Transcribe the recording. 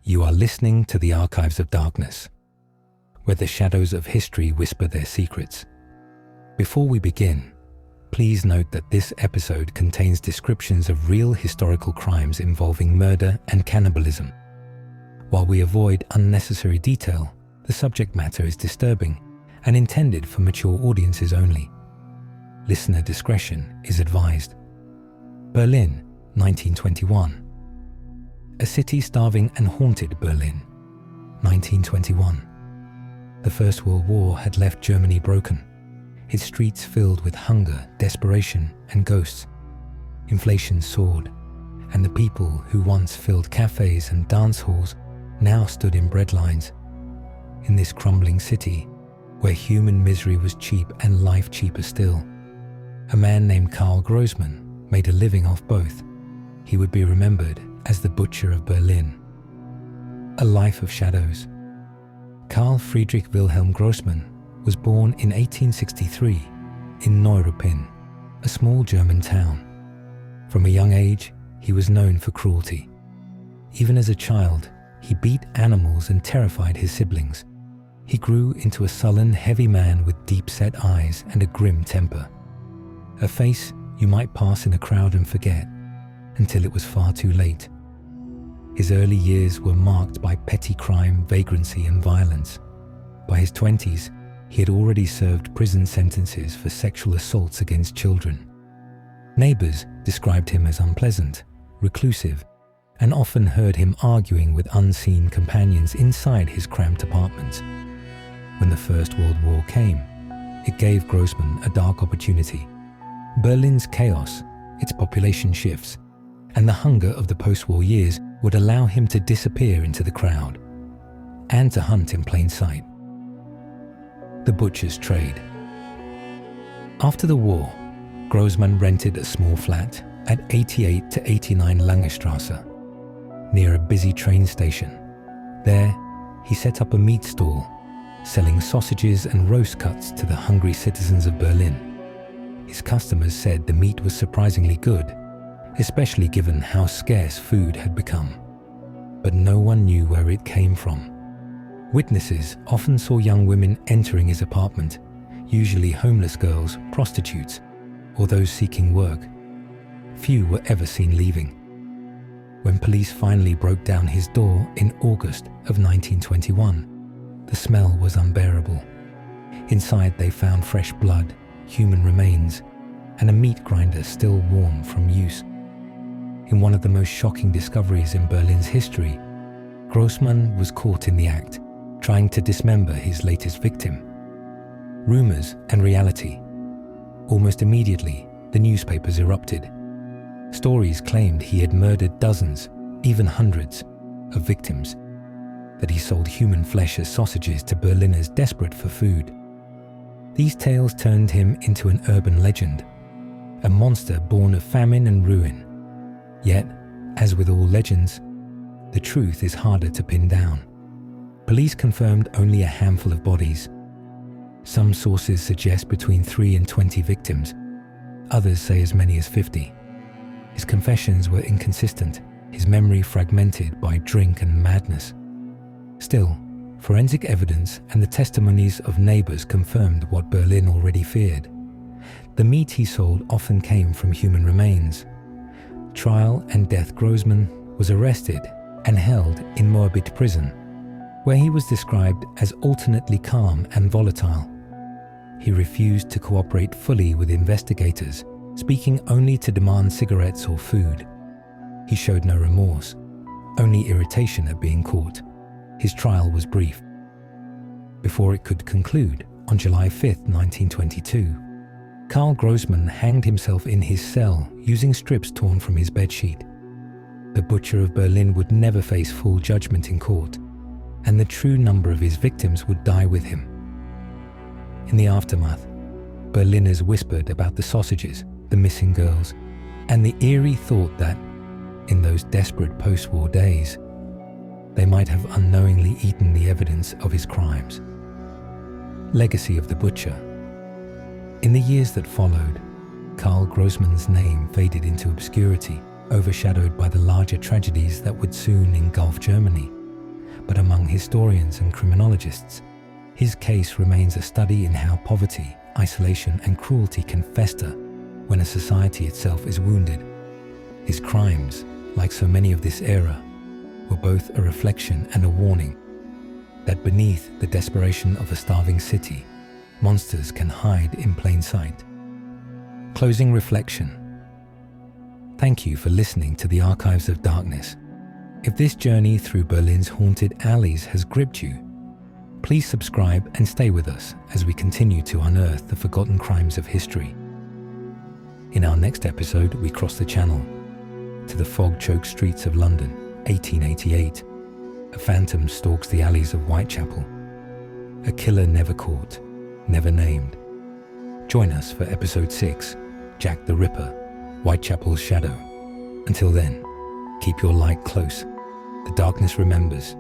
You are listening to the Archives of Darkness, where the shadows of history whisper their secrets. Before we begin, please note that this episode contains descriptions of real historical crimes involving murder and cannibalism. While we avoid unnecessary detail, the subject matter is disturbing and intended for mature audiences only. Listener discretion is advised. Berlin, 1921. A city starving and haunted Berlin, 1921. The First World War had left Germany broken, its streets filled with hunger, desperation, and ghosts. Inflation soared, and the people who once filled cafes and dance halls now stood in bread lines. In this crumbling city, where human misery was cheap and life cheaper still, a man named Carl Großmann made a living off both. He would be remembered as the Butcher of Berlin. A life of shadows. Carl Friedrich Wilhelm Großmann was born in 1863 in Neuruppin, a small German town. From a young age, he was known for cruelty. Even as a child, he beat animals and terrified his siblings. He grew into a sullen, heavy man with deep-set eyes and a grim temper. A face you might pass in a crowd and forget, until it was far too late. His early years were marked by petty crime, vagrancy, and violence. By his 20s, he had already served prison sentences for sexual assaults against children. Neighbors described him as unpleasant, reclusive, and often heard him arguing with unseen companions inside his cramped apartments. When the First World War came, it gave Großmann a dark opportunity. Berlin's chaos, its population shifts, and the hunger of the post-war years would allow him to disappear into the crowd and to hunt in plain sight. The butcher's trade. After the war, Großmann rented a small flat at 88 to 89 Langestrasse, near a busy train station. There, he set up a meat stall, selling sausages and roast cuts to the hungry citizens of Berlin. His customers said the meat was surprisingly good, especially given how scarce food had become. But no one knew where it came from. Witnesses often saw young women entering his apartment, usually homeless girls, prostitutes, or those seeking work. Few were ever seen leaving. When police finally broke down his door in August of 1921, the smell was unbearable. Inside they found fresh blood, human remains, and a meat grinder still warm from use. In one of the most shocking discoveries in Berlin's history, Großmann was caught in the act, trying to dismember his latest victim. Rumors and reality. Almost immediately, the newspapers erupted. Stories claimed he had murdered dozens, even hundreds, of victims, that he sold human flesh as sausages to Berliners desperate for food. These tales turned him into an urban legend, a monster born of famine and ruin. Yet, as with all legends, the truth is harder to pin down. Police confirmed only a handful of bodies. Some sources suggest between 3 and 20 victims. Others say as many as 50. His confessions were inconsistent, his memory fragmented by drink and madness. Still, forensic evidence and the testimonies of neighbors confirmed what Berlin already feared. The meat he sold often came from human remains. Trial and death Großmann was arrested and held in Moabit prison, where he was described as alternately calm and volatile. He refused to cooperate fully with investigators, speaking only to demand cigarettes or food. He showed no remorse, only irritation at being caught. His trial was brief. Before it could conclude, on July 5, 1922, Carl Großmann hanged himself in his cell using strips torn from his bedsheet. The Butcher of Berlin would never face full judgment in court, and the true number of his victims would die with him. In the aftermath, Berliners whispered about the sausages, the missing girls, and the eerie thought that, in those desperate post-war days, they might have unknowingly eaten the evidence of his crimes. Legacy of the Butcher. In the years that followed, Carl Großmann's name faded into obscurity, overshadowed by the larger tragedies that would soon engulf Germany. but among historians and criminologists, his case remains a study in how poverty, isolation, and cruelty can fester when a society itself is wounded. His crimes, like so many of this era, were both a reflection and a warning that beneath the desperation of a starving city, monsters can hide in plain sight. Closing reflection. Thank you for listening to the Archives of Darkness. If this journey through Berlin's haunted alleys has gripped you, please subscribe and stay with us as we continue to unearth the forgotten crimes of history. In our next episode, we cross the Channel to the fog-choked streets of London, 1888. A phantom stalks the alleys of Whitechapel. A killer never caught, never named. Join us for episode 6, Jack the Ripper, Whitechapel's Shadow. Until then, keep your light close. The darkness remembers,